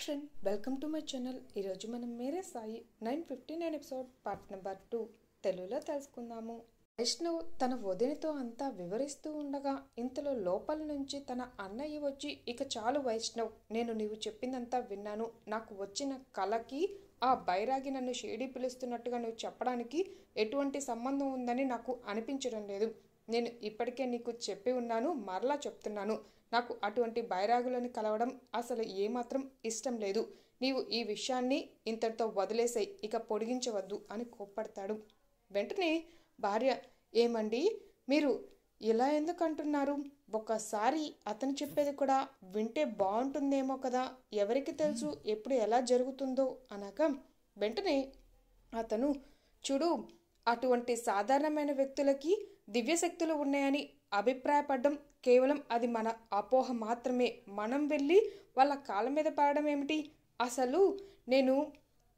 Friend, welcome to my channel. ఈరోజు మనం మేరే Sai 959 episode part number 2 తెలుగులో తెలుసుకుందాము. వైష్ణవ్ తన వదినతో అంతా వివరిస్తూ ఉండగా ఇంతలో లోపల నుంచి తన అన్నయ్య వచ్చి, ఇక చాలు వైష్ణవ్, నేను నీవు చెప్పిందంతా విన్నాను. నాకు వచ్చిన కళకి ఆ బైరాగి నన్ను షేడీ పిలుస్తున్నట్టుగా నువ్వు చెప్పడానికి ఎటువంటి సంబంధం ఉందని నాకు అనిపించడం లేదు. నేను ఇప్పటికే నీకు చెప్పి ఉన్నాను, మరలా చెప్తున్నాను. నాకు అటువంటి బైరాగులను కలవడం అసలు ఏమాత్రం ఇష్టం లేదు. నీవు ఈ విషయాన్ని ఇంతటితో వదిలేసాయి, ఇక పొడిగించవద్దు అని కోప్పడతాడు. వెంటనే భార్య, ఏమండి మీరు ఇలా ఎందుకు అంటున్నారు? ఒక్కసారి అతను చెప్పేది కూడా వింటే బాగుంటుందేమో కదా, ఎవరికి తెలుసు ఎప్పుడు ఎలా జరుగుతుందో అనగా వెంటనే అతను, చూడు, అటువంటి సాధారణమైన వ్యక్తులకి దివ్యశక్తులు ఉన్నాయని అభిప్రాయపడడం కేవలం అది మన అపోహ మాత్రమే. మనం వెళ్ళి వాళ్ళ కాళ్ళ మీద పడడం ఏమిటి? అసలు నేను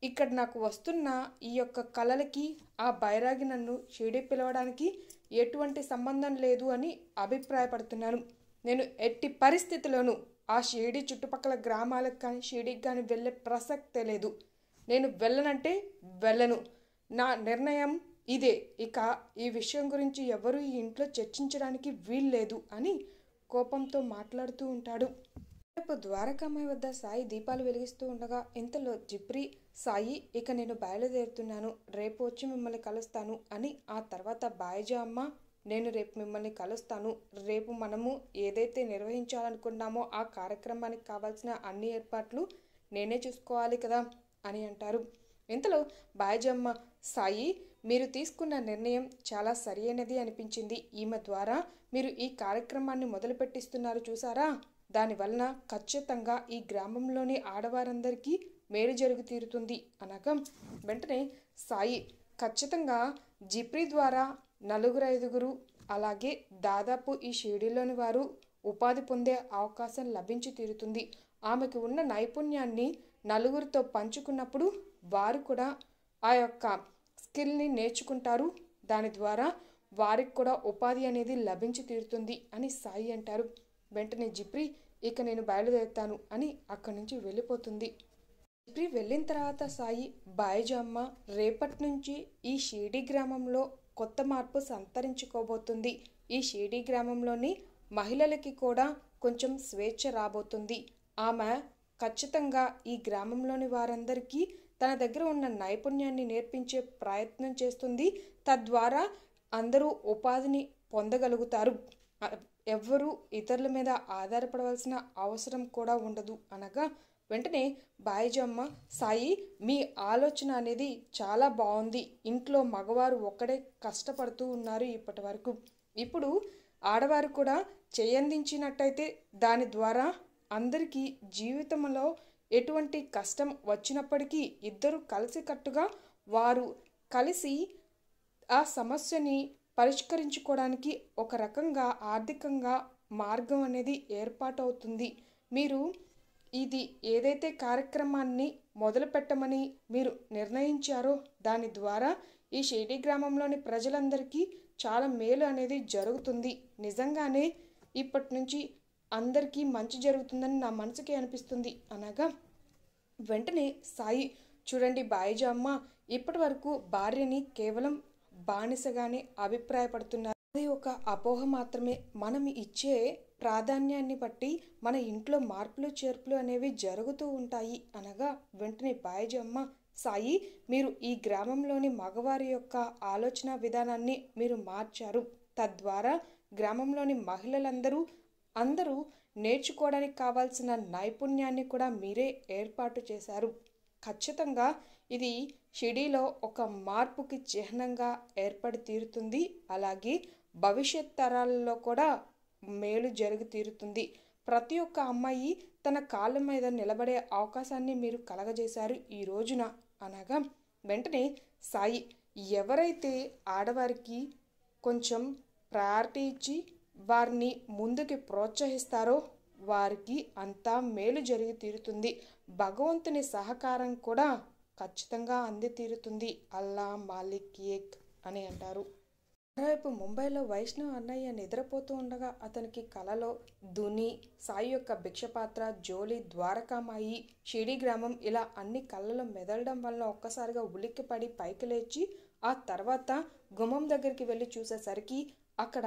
ఇక్కడ నాకు వస్తున్న ఈ యొక్క కళలకి ఆ బైరాగి నన్ను షిరిడి పిలవడానికి ఎటువంటి సంబంధం లేదు అని అభిప్రాయపడుతున్నాను. నేను ఎట్టి పరిస్థితుల్లోనూ ఆ షిరిడి చుట్టుపక్కల గ్రామాలకు కానీ షిరిడికి కానీ వెళ్ళే ప్రసక్తే లేదు. నేను వెళ్ళనంటే వెళ్ళను. నా నిర్ణయం ఇదే. ఇక ఈ విషయం గురించి ఎవరు ఈ ఇంట్లో చర్చించడానికి వీల్లేదు అని కోపంతో మాట్లాడుతూ ఉంటాడు. రేపు ద్వారకామాయి వద్ద సాయి దీపాలు వెలిగిస్తూ ఉండగా ఇంతలో జిప్రీ, సాయి, ఇక నేను బయలుదేరుతున్నాను, రేపు వచ్చి మిమ్మల్ని కలుస్తాను అని, ఆ తర్వాత బాయిజా అమ్మ, నేను రేపు మిమ్మల్ని కలుస్తాను, రేపు మనము ఏదైతే నిర్వహించాలనుకున్నామో ఆ కార్యక్రమానికి కావాల్సిన అన్ని ఏర్పాట్లు నేనే చూసుకోవాలి కదా అని అంటారు. ఇంతలో బాయిజమ్మ, సాయి, మీరు తీసుకున్న నిర్ణయం చాలా సరైనది అనిపించింది. ఈమె ద్వారా మీరు ఈ కార్యక్రమాన్ని మొదలుపెట్టిస్తున్నారు చూసారా, దానివలన ఖచ్చితంగా ఈ గ్రామంలోని ఆడవారందరికీ మేలు జరుగు తీరుతుంది అనగా వెంటనే సాయి, ఖచ్చితంగా జిప్రీ ద్వారా 4-5 అలాగే దాదాపు ఈ షిరిడీలోని వారు ఉపాధి పొందే అవకాశం లభించి తీరుతుంది. ఆమెకు ఉన్న నైపుణ్యాన్ని నలుగురితో పంచుకున్నప్పుడు వారు కూడా ఆ యొక్క స్కిల్ని నేర్చుకుంటారు. దాని ద్వారా వారికి కూడా ఉపాధి అనేది లభించి తీరుతుంది అని సాయి అంటారు. వెంటనే జిప్రీ, ఇక నేను బయలుదేరుతాను అని అక్కడి నుంచి వెళ్ళిపోతుంది. జిప్రీ వెళ్ళిన తర్వాత సాయి, బాయిజమ్మ, రేపటి నుంచి ఈ షిరిడి గ్రామంలో కొత్త మార్పు సంతరించుకోబోతుంది. ఈ షిరిడి గ్రామంలోని మహిళలకి కూడా కొంచెం స్వేచ్ఛ రాబోతుంది. ఆమె ఖచ్చితంగా ఈ గ్రామంలోని వారందరికీ తన దగ్గర ఉన్న నైపుణ్యాన్ని నేర్పించే ప్రయత్నం చేస్తుంది. తద్వారా అందరూ ఉపాధిని పొందగలుగుతారు. ఎవ్వరూ ఇతరుల మీద ఆధారపడవలసిన అవసరం కూడా ఉండదు అనగా వెంటనే బాయిజమ్మ, సాయి, మీ ఆలోచన అనేది చాలా బాగుంది. ఇంట్లో మగవారు ఒక్కడే కష్టపడుతూ ఉన్నారు ఇప్పటి వరకు. ఇప్పుడు ఆడవారు కూడా చేయందించినట్టయితే దాని ద్వారా అందరికీ జీవితంలో ఎటువంటి కష్టం వచ్చినప్పటికీ ఇద్దరు కలిసికట్టుగా వారు కలిసి ఆ సమస్యని పరిష్కరించుకోవడానికి ఒక రకంగా ఆర్థికంగా మార్గం అనేది ఏర్పాటవుతుంది. మీరు ఇది ఏదైతే కార్యక్రమాన్ని మొదలు పెట్టమని మీరు నిర్ణయించారో దాని ద్వారా ఈ షిరిడి గ్రామంలోని ప్రజలందరికీ చాలా మేలు అనేది జరుగుతుంది. నిజంగానే ఇప్పటి నుంచి అందరికీ మంచి జరుగుతుందని నా మనసుకి అనిపిస్తుంది అనగా వెంటనే సాయి, చూడండి బాయిజా అమ్మ, ఇప్పటి వరకు భార్యని కేవలం బానిసగానే అభిప్రాయపడుతున్నారు. అది ఒక అపోహ మాత్రమే. మనం ఇచ్చే ప్రాధాన్యాన్ని బట్టి మన ఇంట్లో మార్పులు చేర్పులు అనేవి జరుగుతూ ఉంటాయి అనగా వెంటనే బాయిజమ్మ, సాయి, మీరు ఈ గ్రామంలోని మగవారి యొక్క ఆలోచన విధానాన్ని మీరు మార్చారు. తద్వారా గ్రామంలోని అందరూ నేర్చుకోవడానికి కావాల్సిన నైపుణ్యాన్ని కూడా మీరే ఏర్పాటు చేశారు. ఖచ్చితంగా ఇది షిరిడీలో ఒక మార్పుకి చిహ్నంగా ఏర్పడి తీరుతుంది. అలాగే భవిష్యత్ తరాలలో కూడా మేలు జరిగి తీరుతుంది. ప్రతి ఒక్క అమ్మాయి తన కాళ్ళ మీద నిలబడే అవకాశాన్ని మీరు కలగజేశారు ఈ రోజున అనగా వెంటనే సాయి, ఎవరైతే ఆడవారికి కొంచెం ప్రయారిటీ ఇచ్చి వారిని ముందుకి ప్రోత్సహిస్తారో వారికి అంతా మేలు జరిగి తీరుతుంది. భగవంతుని సహకారం కూడా ఖచ్చితంగా అంది తీరుతుంది. అల్లా మాలిక్ ఏక్ అని అంటారు. మరోవైపు ముంబైలో వైష్ణవ్ అన్నయ్య నిద్రపోతూ ఉండగా అతనికి కలలో ధుని, సాయి యొక్క భిక్షపాత్ర, జోలి, ద్వారకామాయి, షిరిడి గ్రామం ఇలా అన్ని కళ్ళలో మెదలడం వల్ల ఒక్కసారిగా ఉలిక్కిపడి పైకి లేచి ఆ తర్వాత గుమ్మం దగ్గరికి వెళ్ళి చూసేసరికి అక్కడ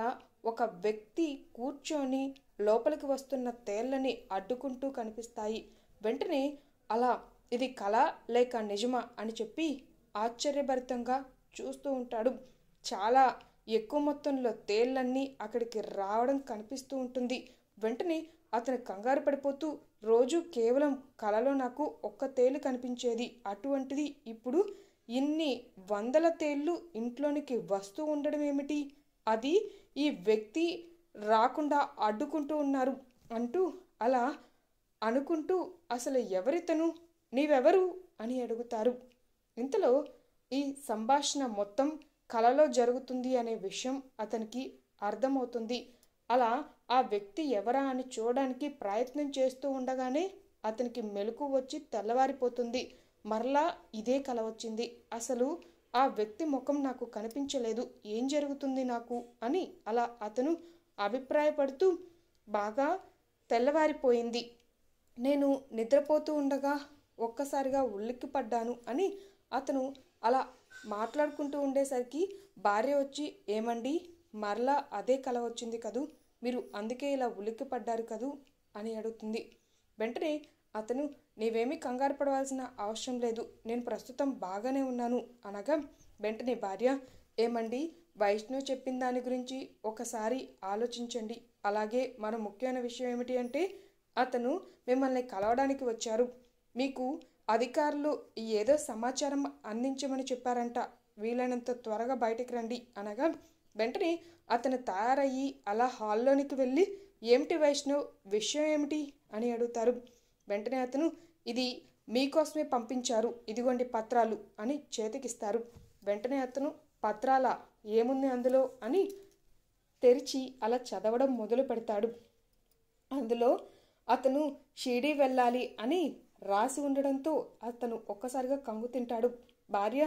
ఒక వ్యక్తి కూర్చొని లోపలికి వస్తున్న తేళ్లని అడ్డుకుంటూ కనిపిస్తాయి. వెంటనే అలా ఇది కళ లేక నిజమా అని చెప్పి ఆశ్చర్యభరితంగా చూస్తూ ఉంటాడు. చాలా ఎక్కువ మొత్తంలో తేళ్లన్నీ అక్కడికి రావడం కనిపిస్తూ ఉంటుంది. వెంటనే అతను కంగారు పడిపోతూ, రోజు కేవలం కలలో నాకు ఒక్క తేలు కనిపించేది, అటువంటిది ఇప్పుడు ఇన్ని వందల తేళ్ళు ఇంట్లోనికి వస్తూ ఉండడం ఏమిటి, అది ఈ వ్యక్తి రాకుండా అడ్డుకుంటూ ఉన్నారు అంటూ అలా అనుకుంటూ అసలు ఎవరితను, నీవెవరు అని అడుగుతారు. ఇంతలో ఈ సంభాషణ మొత్తం కలలో జరుగుతుంది అనే విషయం అతనికి అర్థమవుతుంది. అలా ఆ వ్యక్తి ఎవరా అని చూడడానికి ప్రయత్నం చేస్తూ ఉండగానే అతనికి మెలకు వచ్చి తెల్లవారిపోతుంది. మరలా ఇదే కల వచ్చింది. అసలు ఆ వ్యక్తి ముఖం నాకు కనిపించలేదు, ఏం జరుగుతుంది నాకు అని అలా అతను అభిప్రాయపడుతూ బాగా తెల్లవారిపోయింది, నేను నిద్రపోతూ ఉండగా ఒక్కసారిగా ఉలిక్కి పడ్డాను అని అతను అలా మాట్లాడుకుంటూ ఉండేసరికి భార్య వచ్చి, ఏమండి మరలా అదే కల వచ్చింది కదూ, మీరు అందుకే ఇలా ఉలిక్కి పడ్డారు కదూ అని అడుగుతుంది. వెంటనే అతను, నీవేమీ కంగారు పడవలసిన అవసరం లేదు, నేను ప్రస్తుతం బాగానే ఉన్నాను అనగా వెంటనే భార్య, ఏమండి వైష్ణవ్ చెప్పిన దాని గురించి ఒకసారి ఆలోచించండి. అలాగే మరో ముఖ్యమైన విషయం ఏమిటి అంటే అతను మిమ్మల్ని కలవడానికి వచ్చారు, మీకు అధికారులు ఏదో సమాచారం అందించమని చెప్పారంట, వీలైనంత త్వరగా బయటికి రండి అనగా వెంటనే అతను తయారయ్యి అలా హాల్లోనికి వెళ్ళి, ఏమిటి వైష్ణవ్ విషయం ఏమిటి అని అడుగుతారు. వెంటనే అతను, ఇది మీకోసమే పంపించారు, ఇదిగోండి పత్రాలు అని చేతికిస్తారు. వెంటనే అతను, పత్రాల ఏముంది అందులో అని తెరిచి అలా చదవడం మొదలు పెడతాడు. అందులో అతను షిరిడి వెళ్ళాలి అని రాసి ఉండడంతో అతను ఒక్కసారిగా కంగు తింటాడు. భార్య,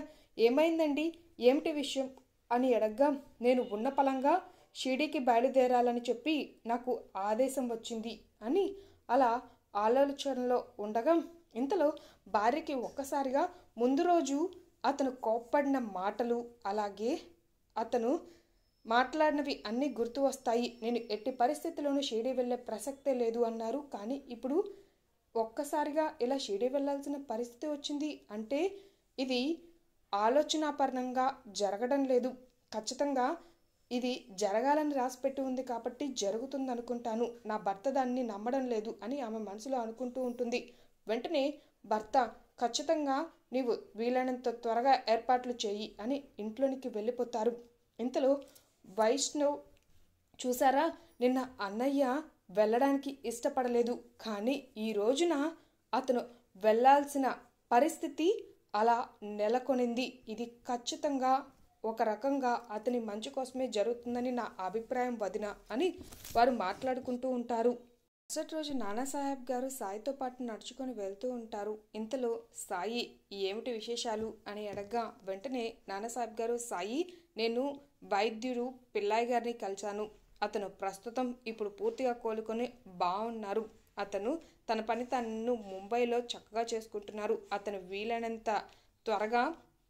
ఏమైందండి, ఏమిటి విషయం అని అడగ్గా, నేను ఉన్న పలంగా షిరిడీకి బయలుదేరాలని చెప్పి నాకు ఆదేశం వచ్చింది అని అలా ఆలోచనలో ఉండగా ఇంతలో భార్యకి ఒక్కసారిగా ముందు రోజు అతను కోప్పడిన మాటలు అలాగే అతను మాట్లాడినవి అన్నీ గుర్తు వస్తాయి. నేను ఎట్టి పరిస్థితుల్లోనూ షిరిడి వెళ్ళే ప్రసక్తే లేదు అన్నారు, కానీ ఇప్పుడు ఒక్కసారిగా ఇలా షిరిడి వెళ్ళాల్సిన పరిస్థితి వచ్చింది అంటే ఇది ఆలోచనాపరంగా జరగడం లేదు, ఖచ్చితంగా ఇది జరగాలని రాసిపెట్టి ఉంది కాబట్టి జరుగుతుంది అనుకుంటాను, నా భర్త దాన్ని నమ్మడం లేదు అని ఆమె మనసులో అనుకుంటూ ఉంటుంది. వెంటనే భర్త, ఖచ్చితంగా నీవు వీలైనంత త్వరగా ఏర్పాట్లు చేయి అని ఇంట్లోనికి వెళ్ళిపోతారు. ఇంతలో వైష్ణవ్, చూసారా నిన్న అన్నయ్య వెళ్ళడానికి ఇష్టపడలేదు, కానీ ఈ రోజున అతను వెళ్ళాల్సిన పరిస్థితి అలా నెలకొనింది, ఇది ఖచ్చితంగా ఒక రకంగా అతని మంచి కోసమే జరుగుతుందని నా అభిప్రాయం వదిన అని వారు మాట్లాడుకుంటూ ఉంటారు. మరుసటి రోజు నానాసాహెబ్ గారు సాయితో పాటు నడుచుకొని వెళ్తూ ఉంటారు. ఇంతలో సాయి, ఏమిటి విశేషాలు అని అడగ్గా వెంటనే నానాసాహెబ్ గారు, సాయి, నేను వైద్యుడు పిల్లాయి గారిని కలిశాను, అతను ప్రస్తుతం ఇప్పుడు పూర్తిగా కోలుకొని బాగున్నారు, అతను తన పని తను ముంబైలో చక్కగా చేసుకుంటున్నారు, అతను వీలైనంత త్వరగా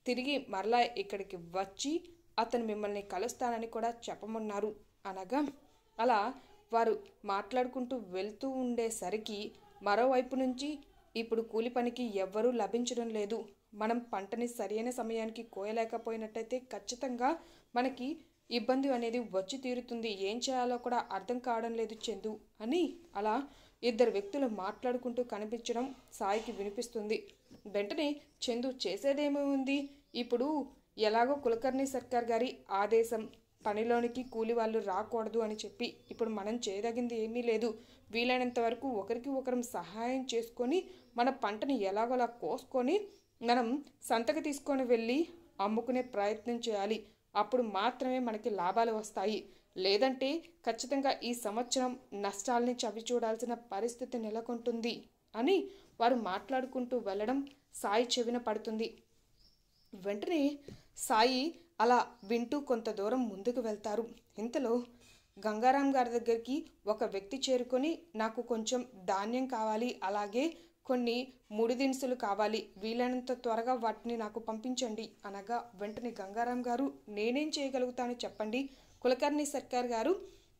తిరిగి మరలా ఇక్కడికి వచ్చి అతను మిమ్మల్ని కలుస్తానని కూడా చెప్పమన్నారు అనగా అలా వారు మాట్లాడుకుంటూ వెళ్తూ ఉండేసరికి మరోవైపు నుంచి ఇప్పుడు కూలి పనికి ఎవ్వరూ లభించడం లేదు, మనం పంటని సరైన సమయానికి కోయలేకపోయినట్టయితే ఖచ్చితంగా మనకి ఇబ్బంది అనేది వచ్చి తీరుతుంది, ఏం చేయాలో కూడా అర్థం కావడం లేదు చందు అని అలా ఇద్దరు వ్యక్తులు మాట్లాడుకుంటూ కనిపించడం సాయికి వినిపిస్తుంది. వెంటనే చందు, చేసేదేమీ ఉంది, ఇప్పుడు ఎలాగో కులకర్ణి సర్కార్ గారి ఆదేశం, పనిలోనికి కూలి వాళ్ళు రాకూడదు అని చెప్పి ఇప్పుడు మనం చేయదగింది ఏమీ లేదు, వీలైనంత వరకు ఒకరికి ఒకరం సహాయం చేసుకొని మన పంటని ఎలాగోలా కోసుకొని మనం సంతకి తీసుకొని వెళ్ళి అమ్ముకునే ప్రయత్నం చేయాలి, అప్పుడు మాత్రమే మనకి లాభాలు వస్తాయి, లేదంటే ఖచ్చితంగా ఈ సంవత్సరం నష్టాలని చవి చూడాల్సిన పరిస్థితి నెలకొంటుంది అని వారు మాట్లాడుకుంటూ వెళ్ళడం సాయి చెవిన పడుతుంది. వెంటనే సాయి అలా వింటూ కొంత దూరం ముందుకు వెళ్తారు. ఇంతలో గంగారాం గారి దగ్గరికి ఒక వ్యక్తి చేరుకొని, నాకు కొంచెం ధాన్యం కావాలి, అలాగే కొన్ని ముడి దినుసులు కావాలి, వీలైనంత త్వరగా వాటిని నాకు పంపించండి అనగా వెంటనే గంగారాం గారు, నేనేం చేయగలుగుతాను చెప్పండి, కులకర్ణి సర్కార్ గారు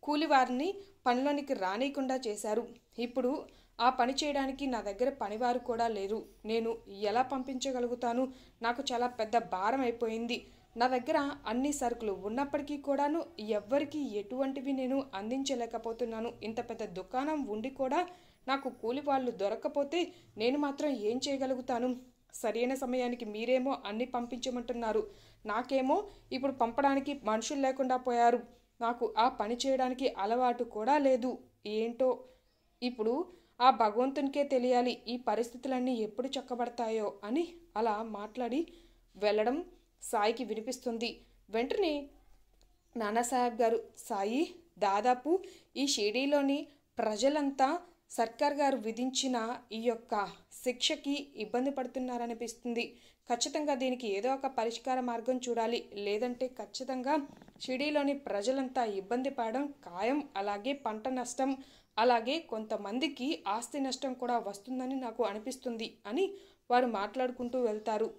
కూలివారిని పనిలోనికి రానియకుండా చేశారు. ఇప్పుడు ఆ పని చేయడానికి నా దగ్గర పనివారు కూడా లేరు. నేను ఎలా పంపించగలుగుతాను? నాకు చాలా పెద్ద భారం అయిపోయింది. నా దగ్గర అన్ని సరుకులు ఉన్నప్పటికీ కూడాను ఎవ్వరికి ఎటువంటివి నేను అందించలేకపోతున్నాను. ఇంత పెద్ద దుకాణం ఉండి కూడా నాకు కూలి వాళ్ళు దొరక్కపోతే నేను మాత్రం ఏం చేయగలుగుతాను? సరైన సమయానికి మీరేమో అన్ని పంపించమంటున్నారు, నాకేమో ఇప్పుడు పంపడానికి మనుషులు లేకుండా పోయారు. నాకు ఆ పని చేయడానికి అలవాటు కూడా లేదు. ఏంటో ఇప్పుడు ఆ భగవంతునికే తెలియాలి ఈ పరిస్థితులన్నీ ఎప్పుడు చక్కబడతాయో అని అలా మాట్లాడి వెళ్ళడం సాయికి వినిపిస్తుంది. వెంటనే నానాసాహెబ్ గారు, సాయి, దాదాపు ఈ షిరిడీలోని ప్రజలంతా సర్కార్ గారు విధించిన ఈ యొక్క శిక్షకి ఇబ్బంది పడుతున్నారనిపిస్తుంది. ఖచ్చితంగా దీనికి ఏదో ఒక పరిష్కార మార్గం చూడాలి, లేదంటే ఖచ్చితంగా షిరిడీలోని ప్రజలంతా ఇబ్బంది పడడం ఖాయం. అలాగే పంట నష్టం, అలాగే కొంతమందికి ఆస్తి నష్టం కూడా వస్తుందని నాకు అనిపిస్తుంది అని వారు మాట్లాడుకుంటూ వెళ్తారు.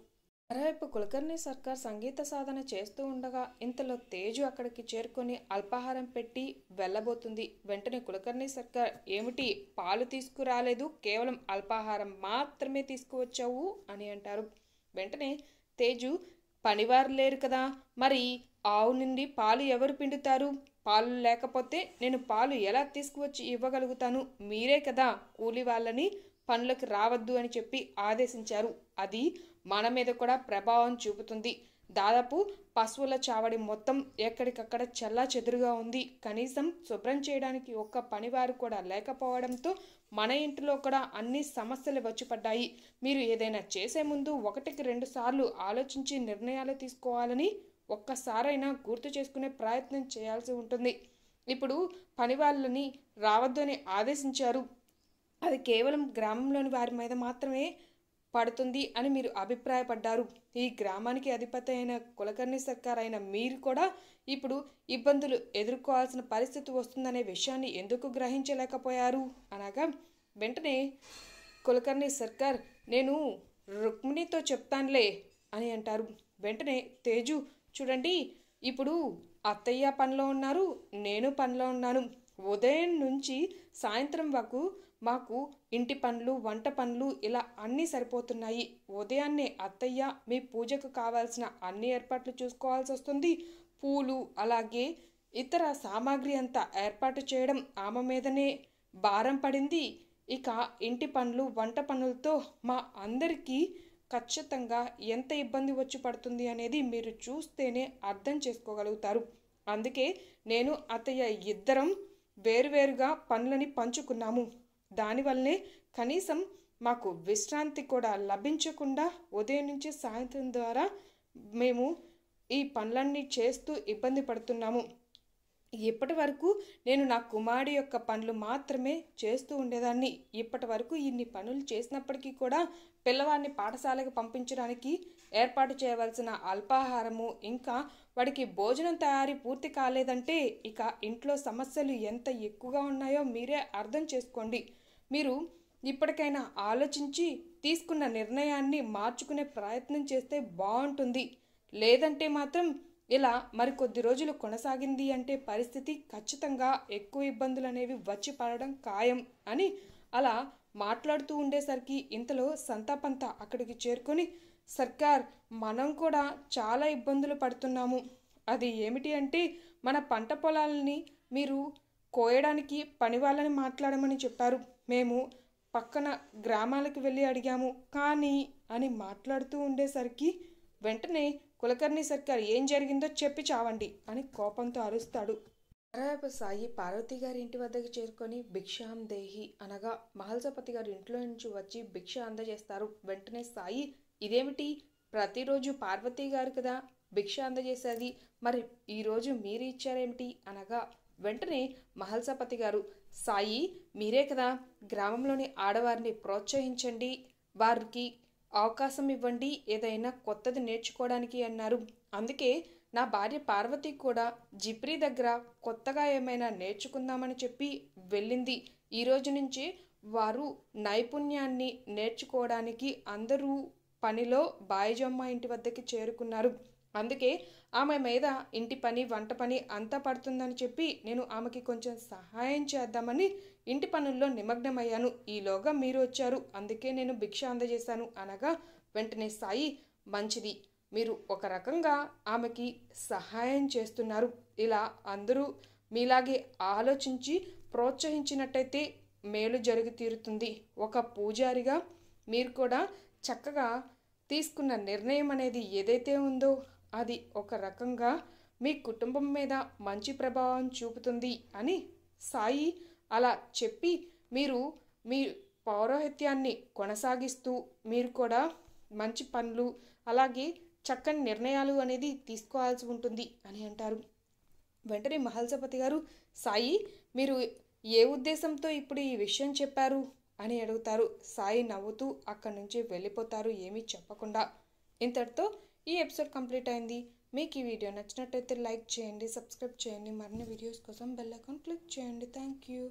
మరోవైపు కులకర్ణి సర్కార్ సంగీత సాధన చేస్తూ ఉండగా ఇంతలో తేజు అక్కడికి చేరుకొని అల్పాహారం పెట్టి వెళ్ళబోతుంది. వెంటనే కులకర్ణి సర్కార్, ఏమిటి పాలు తీసుకురాలేదు, కేవలం అల్పాహారం మాత్రమే తీసుకువచ్చావు అని అంటారు. వెంటనే తేజు, పనివారు లేరు కదా, మరి ఆవు నుండి పాలు ఎవరు పిండుతారు? పాలు లేకపోతే నేను పాలు ఎలా తీసుకువచ్చి ఇవ్వగలుగుతాను? మీరే కదా కూలి వాళ్ళని పనులకు రావద్దు అని చెప్పి ఆదేశించారు. అది మన మీద కూడా ప్రభావం చూపుతుంది. దాదాపు పశువుల చావడి మొత్తం ఎక్కడికక్కడ చల్లా చెదురుగా ఉంది. కనీసం శుభ్రం చేయడానికి ఒక్క పనివారు కూడా లేకపోవడంతో మన ఇంటిలో కూడా అన్ని సమస్యలు వచ్చి పడ్డాయి. మీరు ఏదైనా చేసే ముందు 1-2 సార్లు ఆలోచించి నిర్ణయాలు తీసుకోవాలని ఒక్కసారైనా గుర్తు చేసుకునే ప్రయత్నం చేయాల్సి ఉంటుంది. ఇప్పుడు పని వాళ్ళని రావద్దు అని ఆదేశించారు, అది కేవలం గ్రామంలోని వారి మీద మాత్రమే పడుతుంది అని మీరు అభిప్రాయపడ్డారు. ఈ గ్రామానికి అధిపతి అయిన కులకర్ణి సర్కార్ అయిన మీరు కూడా ఇప్పుడు ఇబ్బందులు ఎదుర్కోవాల్సిన పరిస్థితి వస్తుందనే విషయాన్ని ఎందుకు గ్రహించలేకపోయారు అనగా వెంటనే కులకర్ణి సర్కార్, నేను రుక్మిణితో చెప్తానులే అని అంటారు. వెంటనే తేజు, చూడండి, ఇప్పుడు అత్తయ్య పనిలో ఉన్నారు, నేను పనిలో ఉన్నాను. ఉదయం నుంచి సాయంత్రం వరకు మాకు ఇంటి పనులు, వంట పనులు ఇలా అన్నీ సరిపోతున్నాయి. ఉదయాన్నే అత్తయ్య మీ పూజకు కావాల్సిన అన్ని ఏర్పాట్లు చూసుకోవాల్సి వస్తుంది. పూలు అలాగే ఇతర సామాగ్రి అంతా ఏర్పాటు చేయడం ఆమె మీదనే భారం పడింది. ఇక ఇంటి పనులు, వంట పనులతో మా అందరికీ ఖచ్చితంగా ఎంత ఇబ్బంది వచ్చి పడుతుంది అనేది మీరు చూస్తేనే అర్థం చేసుకోగలుగుతారు. అందుకే నేను అత్తయ్య ఇద్దరం వేరువేరుగా పనులని పంచుకున్నాము. దానివల్లనే కనీసం మాకు విశ్రాంతి కూడా లభించకుండా ఉదయం నుంచి సాయంత్రం ద్వారా మేము ఈ పనులన్నీ చేస్తూ ఇబ్బంది పడుతున్నాము. ఇప్పటి వరకు నేను నా కుమారుడి యొక్క పనులు మాత్రమే చేస్తూ ఉండేదాన్ని. ఇప్పటి వరకు ఇన్ని పనులు చేసినప్పటికీ కూడా పిల్లవాడిని పాఠశాలకు పంపించడానికి ఏర్పాటు చేయవలసిన అల్పాహారము, ఇంకా వాడికి భోజనం తయారీ పూర్తి కాలేదంటే ఇక ఇంట్లో సమస్యలు ఎంత ఎక్కువగా ఉన్నాయో మీరే అర్థం చేసుకోండి. మీరు ఇప్పటికైనా ఆలోచించి తీసుకున్న నిర్ణయాన్ని మార్చుకునే ప్రయత్నం చేస్తే బాగుంటుంది. లేదంటే మాత్రం ఇలా మరికొద్ది రోజులు కొనసాగింది అంటే పరిస్థితి ఖచ్చితంగా ఎక్కువ ఇబ్బందులు అనేవి వచ్చి పడడం ఖాయం అని అలా మాట్లాడుతూ ఉండేసరికి ఇంతలో సంతాపంతా అక్కడికి చేరుకొని, సర్కార్, మనం కూడా చాలా ఇబ్బందులు పడుతున్నాము. అది ఏమిటి అంటే మన పంట పొలాలని మీరు కోయడానికి పని వాళ్ళని మాట్లాడమని చెప్పారు. మేము పక్కన గ్రామాలకు వెళ్ళి అడిగాము కానీ అని మాట్లాడుతూ ఉండేసరికి వెంటనే కులకర్ణి సర్కార్, ఏం జరిగిందో చెప్పి చావండి అని కోపంతో అరుస్తాడు. మరోవైపు సాయి పార్వతి గారి ఇంటి వద్దకు చేరుకొని భిక్షాం దేహి అనగా మహల్సపతి గారి ఇంట్లో నుంచి వచ్చి భిక్ష అందజేస్తారు. వెంటనే సాయి, ఇదేమిటి, ప్రతిరోజు పార్వతి గారు కదా భిక్ష అందజేసేది, మరి ఈరోజు మీరు ఇచ్చారేమిటి అనగా వెంటనే మహల్సపతి గారు, సాయి, మీరే కదా గ్రామంలోని ఆడవారిని ప్రోత్సహించండి, వారికి అవకాశం ఇవ్వండి ఏదైనా కొత్తది నేర్చుకోవడానికి అన్నారు. అందుకే నా భార్య పార్వతి కూడా జిప్రీ దగ్గర కొత్తగా ఏమైనా నేర్చుకుందామని చెప్పి వెళ్ళింది. ఈ రోజు నుంచి వారు నైపుణ్యాన్ని నేర్చుకోవడానికి అందరూ పనిలో బాయిజమ్మ ఇంటి వద్దకి చేరుకున్నారు. అందుకే ఆమె మీద ఇంటి పని వంట పని అంతా పడుతుందని చెప్పి నేను ఆమెకి కొంచెం సహాయం చేద్దామని ఇంటి పనుల్లో నిమగ్నమయ్యాను. ఈలోగా మీరు వచ్చారు, అందుకే నేను భిక్ష అందజేశాను అనగా వెంటనే సాయి, మంచిది, మీరు ఒక రకంగా ఆమెకి సహాయం చేస్తున్నారు. ఇలా అందరూ మీలాగే ఆలోచించి ప్రోత్సహించినట్టయితే మేలు జరిగి తీరుతుంది. ఒక పూజారిగా మీరు కూడా చక్కగా తీసుకున్న నిర్ణయం అనేది ఏదైతే ఉందో అది ఒక రకంగా మీ కుటుంబం మీద మంచి ప్రభావం చూపుతుంది అని సాయి అలా చెప్పి, మీరు మీ పౌరోహిత్యాన్ని కొనసాగిస్తూ మీరు కూడా మంచి పనులు అలాగే చక్కని నిర్ణయాలు అనేది తీసుకోవాల్సి ఉంటుంది అని అంటారు. వెంటనే మహల్సపతి గారు, సాయి, మీరు ఏ ఉద్దేశంతో ఇప్పుడు ఈ విషయం చెప్పారు అని అడుగుతారు. సాయి నవ్వుతూ అక్కడి నుంచి వెళ్ళిపోతారు, ఏమీ చెప్పకుండా. ఇంతటితో ఈ ఎపిసోడ్ కంప్లీట్ అయింది. మీకు ఈ వీడియో నచ్చినట్టయితే లైక్ చేయండి, సబ్స్క్రైబ్ చేయండి. మరిన్ని వీడియోస్ కోసం బెల్ ఐకాన్ క్లిక్ చేయండి. Thank you.